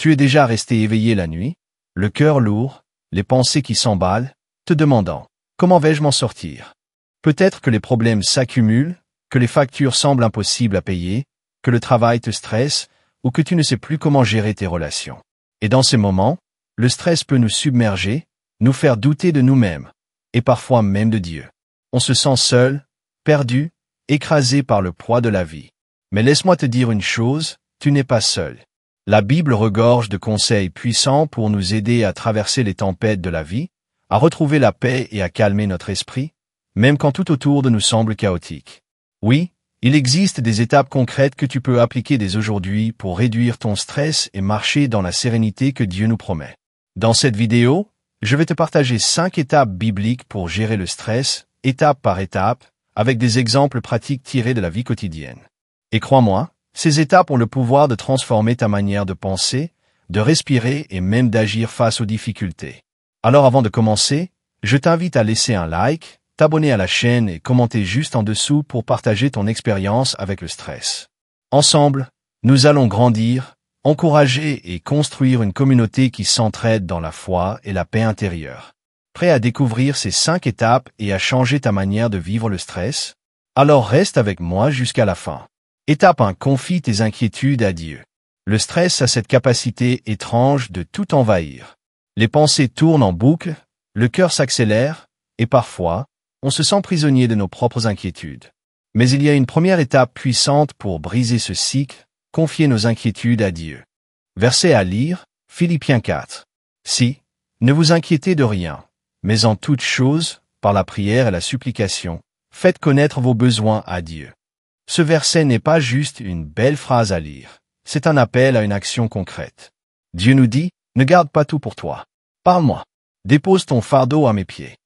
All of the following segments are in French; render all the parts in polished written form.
Tu es déjà resté éveillé la nuit, le cœur lourd, les pensées qui s'emballent, te demandant « Comment vais-je m'en sortir ?» Peut-être que les problèmes s'accumulent, que les factures semblent impossibles à payer, que le travail te stresse, ou que tu ne sais plus comment gérer tes relations. Et dans ces moments, le stress peut nous submerger, nous faire douter de nous-mêmes, et parfois même de Dieu. On se sent seul, perdu, écrasé par le poids de la vie. Mais laisse-moi te dire une chose, tu n'es pas seul. La Bible regorge de conseils puissants pour nous aider à traverser les tempêtes de la vie, à retrouver la paix et à calmer notre esprit, même quand tout autour de nous semble chaotique. Oui, il existe des étapes concrètes que tu peux appliquer dès aujourd'hui pour réduire ton stress et marcher dans la sérénité que Dieu nous promet. Dans cette vidéo, je vais te partager 5 étapes bibliques pour gérer le stress, étape par étape, avec des exemples pratiques tirés de la vie quotidienne. Et crois-moi, ces étapes ont le pouvoir de transformer ta manière de penser, de respirer et même d'agir face aux difficultés. Alors avant de commencer, je t'invite à laisser un like, t'abonner à la chaîne et commenter juste en dessous pour partager ton expérience avec le stress. Ensemble, nous allons grandir, encourager et construire une communauté qui s'entraide dans la foi et la paix intérieure. Prêt à découvrir ces 5 étapes et à changer ta manière de vivre le stress? Alors reste avec moi jusqu'à la fin. Étape 1. Confie tes inquiétudes à Dieu. Le stress a cette capacité étrange de tout envahir. Les pensées tournent en boucle, le cœur s'accélère, et parfois, on se sent prisonnier de nos propres inquiétudes. Mais il y a une première étape puissante pour briser ce cycle, confier nos inquiétudes à Dieu. Verset à lire, Philippiens 4. Si, ne vous inquiétez de rien, mais en toute chose, par la prière et la supplication, faites connaître vos besoins à Dieu. Ce verset n'est pas juste une belle phrase à lire, c'est un appel à une action concrète. Dieu nous dit, ne garde pas tout pour toi. Parle-moi. Dépose ton fardeau à mes pieds.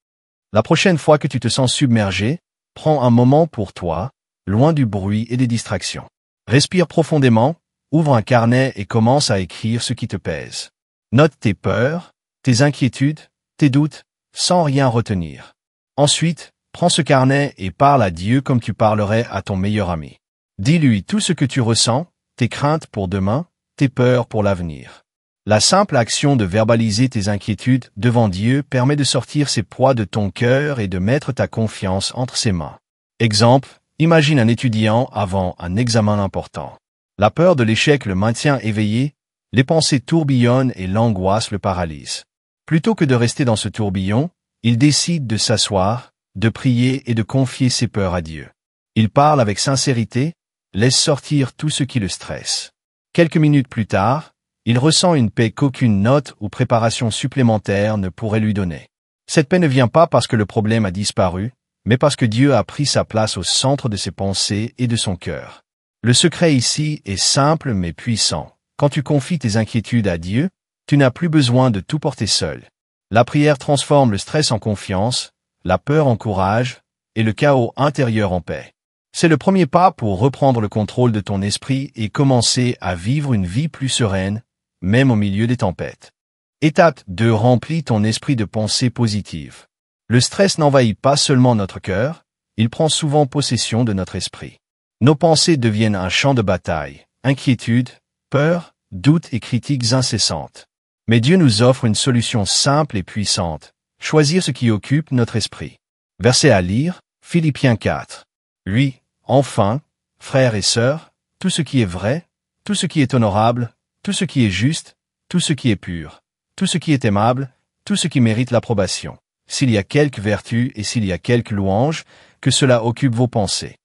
La prochaine fois que tu te sens submergé, prends un moment pour toi, loin du bruit et des distractions. Respire profondément, ouvre un carnet et commence à écrire ce qui te pèse. Note tes peurs, tes inquiétudes, tes doutes, sans rien retenir. Ensuite, prends ce carnet et parle à Dieu comme tu parlerais à ton meilleur ami. Dis-lui tout ce que tu ressens, tes craintes pour demain, tes peurs pour l'avenir. La simple action de verbaliser tes inquiétudes devant Dieu permet de sortir ces poids de ton cœur et de mettre ta confiance entre ses mains. Exemple, imagine un étudiant avant un examen important. La peur de l'échec le maintient éveillé, les pensées tourbillonnent et l'angoisse le paralyse. Plutôt que de rester dans ce tourbillon, il décide de s'asseoir, de prier et de confier ses peurs à Dieu. Il parle avec sincérité, laisse sortir tout ce qui le stresse. Quelques minutes plus tard, il ressent une paix qu'aucune note ou préparation supplémentaire ne pourrait lui donner. Cette paix ne vient pas parce que le problème a disparu, mais parce que Dieu a pris sa place au centre de ses pensées et de son cœur. Le secret ici est simple mais puissant. Quand tu confies tes inquiétudes à Dieu, tu n'as plus besoin de tout porter seul. La prière transforme le stress en confiance, la peur en courage, et le chaos intérieur en paix. C'est le premier pas pour reprendre le contrôle de ton esprit et commencer à vivre une vie plus sereine, même au milieu des tempêtes. Étape 2. Remplis ton esprit de pensées positives. Le stress n'envahit pas seulement notre cœur, il prend souvent possession de notre esprit. Nos pensées deviennent un champ de bataille, inquiétudes, peurs, doutes et critiques incessantes. Mais Dieu nous offre une solution simple et puissante, choisir ce qui occupe notre esprit. Verset à lire, Philippiens 4. Lui, enfin, frères et sœurs, tout ce qui est vrai, tout ce qui est honorable, tout ce qui est juste, tout ce qui est pur, tout ce qui est aimable, tout ce qui mérite l'approbation. S'il y a quelque vertu et s'il y a quelque louange, que cela occupe vos pensées.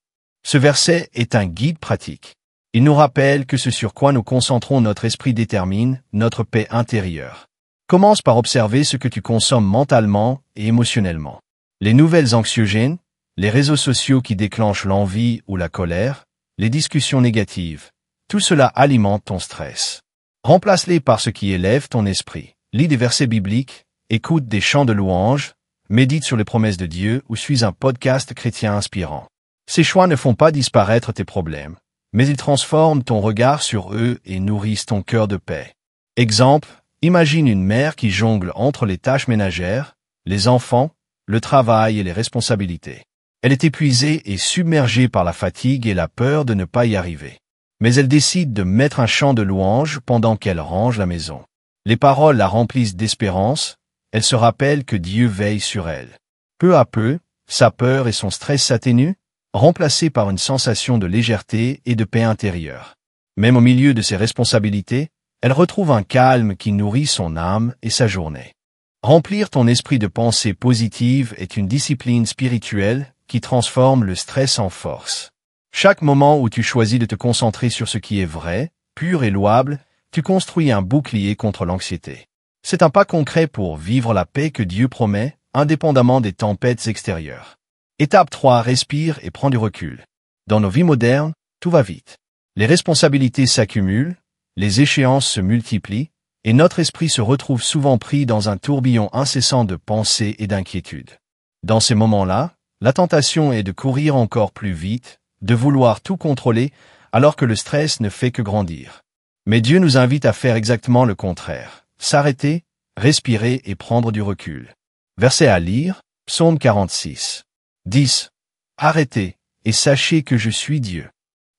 Ce verset est un guide pratique. Il nous rappelle que ce sur quoi nous concentrons notre esprit détermine notre paix intérieure. Commence par observer ce que tu consommes mentalement et émotionnellement. Les nouvelles anxiogènes, les réseaux sociaux qui déclenchent l'envie ou la colère, les discussions négatives, tout cela alimente ton stress. Remplace-les par ce qui élève ton esprit. Lis des versets bibliques, écoute des chants de louange, médite sur les promesses de Dieu ou suis un podcast chrétien inspirant. Ces choix ne font pas disparaître tes problèmes, mais ils transforment ton regard sur eux et nourrissent ton cœur de paix. Exemple, imagine une mère qui jongle entre les tâches ménagères, les enfants, le travail et les responsabilités. Elle est épuisée et submergée par la fatigue et la peur de ne pas y arriver. Mais elle décide de mettre un chant de louange pendant qu'elle range la maison. Les paroles la remplissent d'espérance, elle se rappelle que Dieu veille sur elle. Peu à peu, sa peur et son stress s'atténuent, remplacés par une sensation de légèreté et de paix intérieure. Même au milieu de ses responsabilités, elle retrouve un calme qui nourrit son âme et sa journée. Remplir ton esprit de pensées positives est une discipline spirituelle qui transforme le stress en force. Chaque moment où tu choisis de te concentrer sur ce qui est vrai, pur et louable, tu construis un bouclier contre l'anxiété. C'est un pas concret pour vivre la paix que Dieu promet, indépendamment des tempêtes extérieures. Étape 3. Respire et prends du recul. Dans nos vies modernes, tout va vite. Les responsabilités s'accumulent, les échéances se multiplient, et notre esprit se retrouve souvent pris dans un tourbillon incessant de pensées et d'inquiétudes. Dans ces moments-là, la tentation est de courir encore plus vite, de vouloir tout contrôler, alors que le stress ne fait que grandir. Mais Dieu nous invite à faire exactement le contraire. S'arrêter, respirer et prendre du recul. Verset à lire, Psaume 46. 10. Arrêtez, et sachez que je suis Dieu.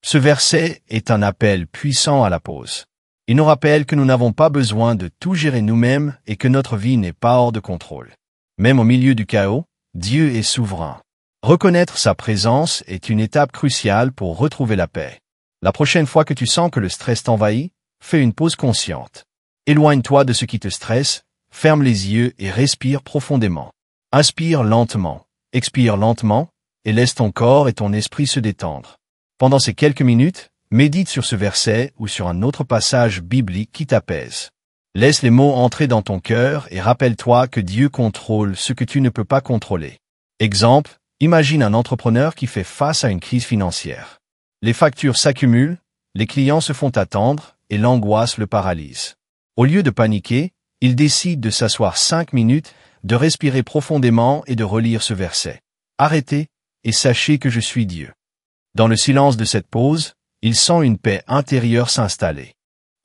Ce verset est un appel puissant à la pause. Il nous rappelle que nous n'avons pas besoin de tout gérer nous-mêmes et que notre vie n'est pas hors de contrôle. Même au milieu du chaos, Dieu est souverain. Reconnaître sa présence est une étape cruciale pour retrouver la paix. La prochaine fois que tu sens que le stress t'envahit, fais une pause consciente. Éloigne-toi de ce qui te stresse, ferme les yeux et respire profondément. Inspire lentement, expire lentement, et laisse ton corps et ton esprit se détendre. Pendant ces quelques minutes, médite sur ce verset ou sur un autre passage biblique qui t'apaise. Laisse les mots entrer dans ton cœur et rappelle-toi que Dieu contrôle ce que tu ne peux pas contrôler. Exemple, imagine un entrepreneur qui fait face à une crise financière. Les factures s'accumulent, les clients se font attendre et l'angoisse le paralyse. Au lieu de paniquer, il décide de s'asseoir 5 minutes, de respirer profondément et de relire ce verset. Arrêtez, et sachez que je suis Dieu. Dans le silence de cette pause, il sent une paix intérieure s'installer.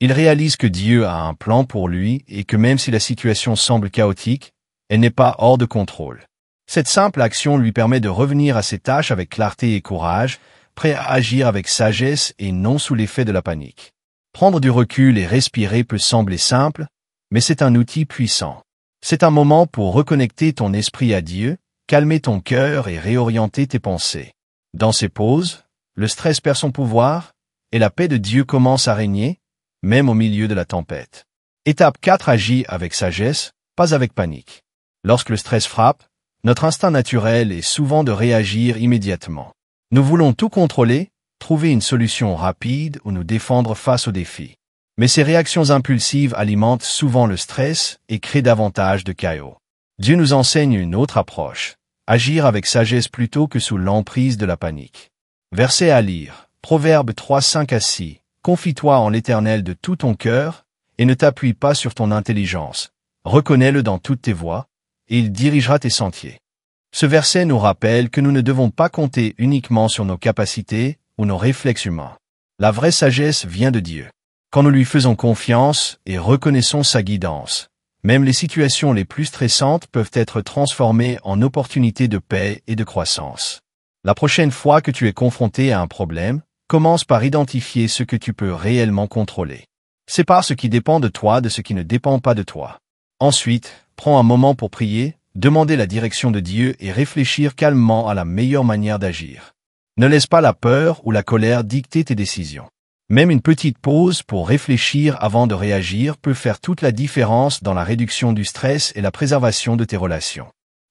Il réalise que Dieu a un plan pour lui et que même si la situation semble chaotique, elle n'est pas hors de contrôle. Cette simple action lui permet de revenir à ses tâches avec clarté et courage, prêt à agir avec sagesse et non sous l'effet de la panique. Prendre du recul et respirer peut sembler simple, mais c'est un outil puissant. C'est un moment pour reconnecter ton esprit à Dieu, calmer ton cœur et réorienter tes pensées. Dans ces pauses, le stress perd son pouvoir et la paix de Dieu commence à régner, même au milieu de la tempête. Étape 4. Agis avec sagesse, pas avec panique. Lorsque le stress frappe, notre instinct naturel est souvent de réagir immédiatement. Nous voulons tout contrôler, trouver une solution rapide ou nous défendre face aux défis. Mais ces réactions impulsives alimentent souvent le stress et créent davantage de chaos. Dieu nous enseigne une autre approche. Agir avec sagesse plutôt que sous l'emprise de la panique. Verset à lire. Proverbe 3, 5 à 6. Confie-toi en l'Éternel de tout ton cœur, et ne t'appuie pas sur ton intelligence. Reconnais-le dans toutes tes voies, et il dirigera tes sentiers. Ce verset nous rappelle que nous ne devons pas compter uniquement sur nos capacités ou nos réflexes humains. La vraie sagesse vient de Dieu. Quand nous lui faisons confiance et reconnaissons sa guidance, même les situations les plus stressantes peuvent être transformées en opportunités de paix et de croissance. La prochaine fois que tu es confronté à un problème, commence par identifier ce que tu peux réellement contrôler. Sépare ce qui dépend de toi de ce qui ne dépend pas de toi. Ensuite, prends un moment pour prier, demander la direction de Dieu et réfléchir calmement à la meilleure manière d'agir. Ne laisse pas la peur ou la colère dicter tes décisions. Même une petite pause pour réfléchir avant de réagir peut faire toute la différence dans la réduction du stress et la préservation de tes relations.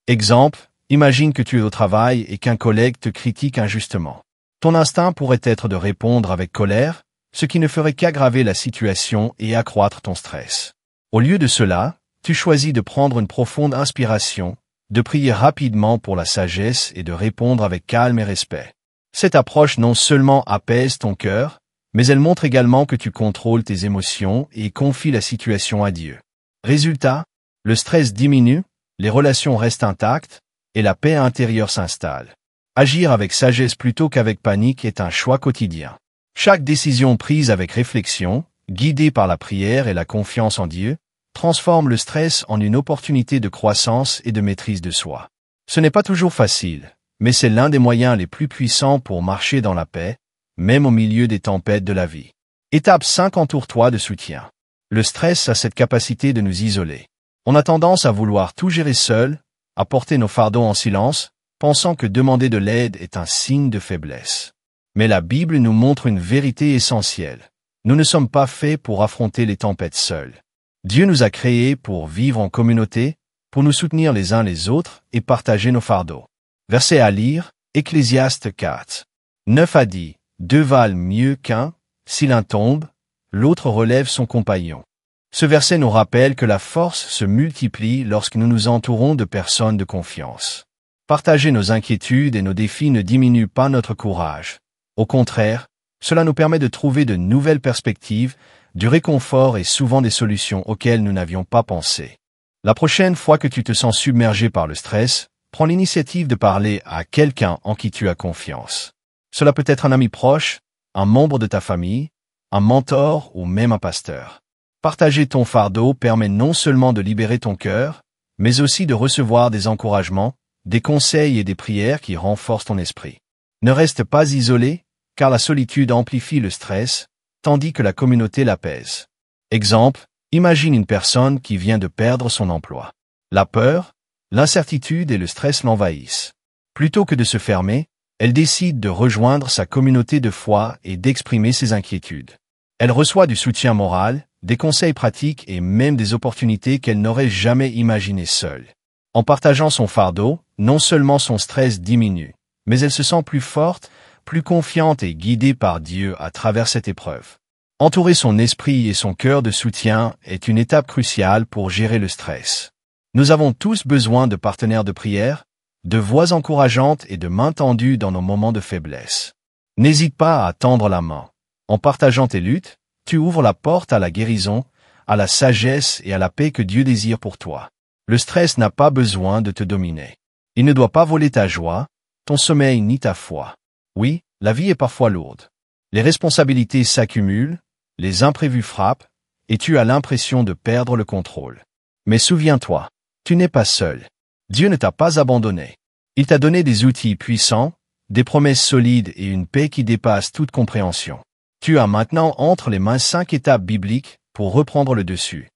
Exemple, imagine que tu es au travail et qu'un collègue te critique injustement. Ton instinct pourrait être de répondre avec colère, ce qui ne ferait qu'aggraver la situation et accroître ton stress. Au lieu de cela, tu choisis de prendre une profonde inspiration, de prier rapidement pour la sagesse et de répondre avec calme et respect. Cette approche non seulement apaise ton cœur, mais elle montre également que tu contrôles tes émotions et confies la situation à Dieu. Résultat, le stress diminue, les relations restent intactes et la paix intérieure s'installe. Agir avec sagesse plutôt qu'avec panique est un choix quotidien. Chaque décision prise avec réflexion, guidée par la prière et la confiance en Dieu, transforme le stress en une opportunité de croissance et de maîtrise de soi. Ce n'est pas toujours facile, mais c'est l'un des moyens les plus puissants pour marcher dans la paix, même au milieu des tempêtes de la vie. Étape 5. Entoure-toi de soutien. Le stress a cette capacité de nous isoler. On a tendance à vouloir tout gérer seul, à porter nos fardeaux en silence, pensant que demander de l'aide est un signe de faiblesse. Mais la Bible nous montre une vérité essentielle. Nous ne sommes pas faits pour affronter les tempêtes seuls. Dieu nous a créés pour vivre en communauté, pour nous soutenir les uns les autres et partager nos fardeaux. Verset à lire, Ecclésiaste 4. 9 a dit, deux valent mieux qu'un, si l'un tombe, l'autre relève son compagnon. Ce verset nous rappelle que la force se multiplie lorsque nous nous entourons de personnes de confiance. Partager nos inquiétudes et nos défis ne diminue pas notre courage. Au contraire, cela nous permet de trouver de nouvelles perspectives, du réconfort et souvent des solutions auxquelles nous n'avions pas pensé. La prochaine fois que tu te sens submergé par le stress, prends l'initiative de parler à quelqu'un en qui tu as confiance. Cela peut être un ami proche, un membre de ta famille, un mentor ou même un pasteur. Partager ton fardeau permet non seulement de libérer ton cœur, mais aussi de recevoir des encouragements, des conseils et des prières qui renforcent ton esprit. Ne reste pas isolé, car la solitude amplifie le stress, tandis que la communauté l'apaise. Exemple, imagine une personne qui vient de perdre son emploi. La peur, l'incertitude et le stress l'envahissent. Plutôt que de se fermer, elle décide de rejoindre sa communauté de foi et d'exprimer ses inquiétudes. Elle reçoit du soutien moral, des conseils pratiques et même des opportunités qu'elle n'aurait jamais imaginées seule. En partageant son fardeau, non seulement son stress diminue, mais elle se sent plus forte, plus confiante et guidée par Dieu à travers cette épreuve. Entourer son esprit et son cœur de soutien est une étape cruciale pour gérer le stress. Nous avons tous besoin de partenaires de prière, de voix encourageantes et de mains tendues dans nos moments de faiblesse. N'hésite pas à tendre la main. En partageant tes luttes, tu ouvres la porte à la guérison, à la sagesse et à la paix que Dieu désire pour toi. Le stress n'a pas besoin de te dominer. Il ne doit pas voler ta joie, ton sommeil ni ta foi. Oui, la vie est parfois lourde. Les responsabilités s'accumulent, les imprévus frappent, et tu as l'impression de perdre le contrôle. Mais souviens-toi, tu n'es pas seul. Dieu ne t'a pas abandonné. Il t'a donné des outils puissants, des promesses solides et une paix qui dépasse toute compréhension. Tu as maintenant entre les mains 5 étapes bibliques pour reprendre le dessus.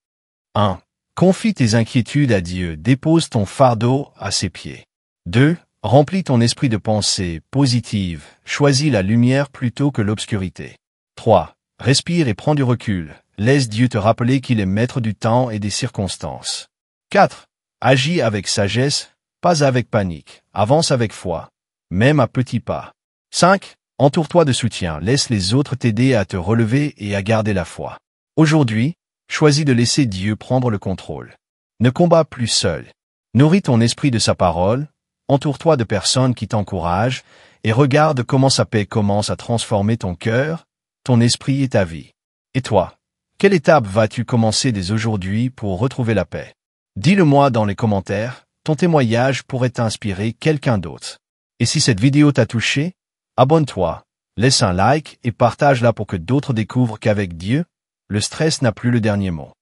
1. Confie tes inquiétudes à Dieu, dépose ton fardeau à ses pieds. 2. Remplis ton esprit de pensées positives, choisis la lumière plutôt que l'obscurité. 3. Respire et prends du recul, laisse Dieu te rappeler qu'il est maître du temps et des circonstances. 4. Agis avec sagesse, pas avec panique, avance avec foi, même à petits pas. 5. Entoure-toi de soutien, laisse les autres t'aider à te relever et à garder la foi. Aujourd'hui, choisis de laisser Dieu prendre le contrôle. Ne combats plus seul. Nourris ton esprit de sa parole, entoure-toi de personnes qui t'encouragent, et regarde comment sa paix commence à transformer ton cœur, ton esprit et ta vie. Et toi, quelle étape vas-tu commencer dès aujourd'hui pour retrouver la paix? Dis-le-moi dans les commentaires, ton témoignage pourrait inspirer quelqu'un d'autre. Et si cette vidéo t'a touché, abonne-toi, laisse un like et partage-la pour que d'autres découvrent qu'avec Dieu, le stress n'a plus le dernier mot.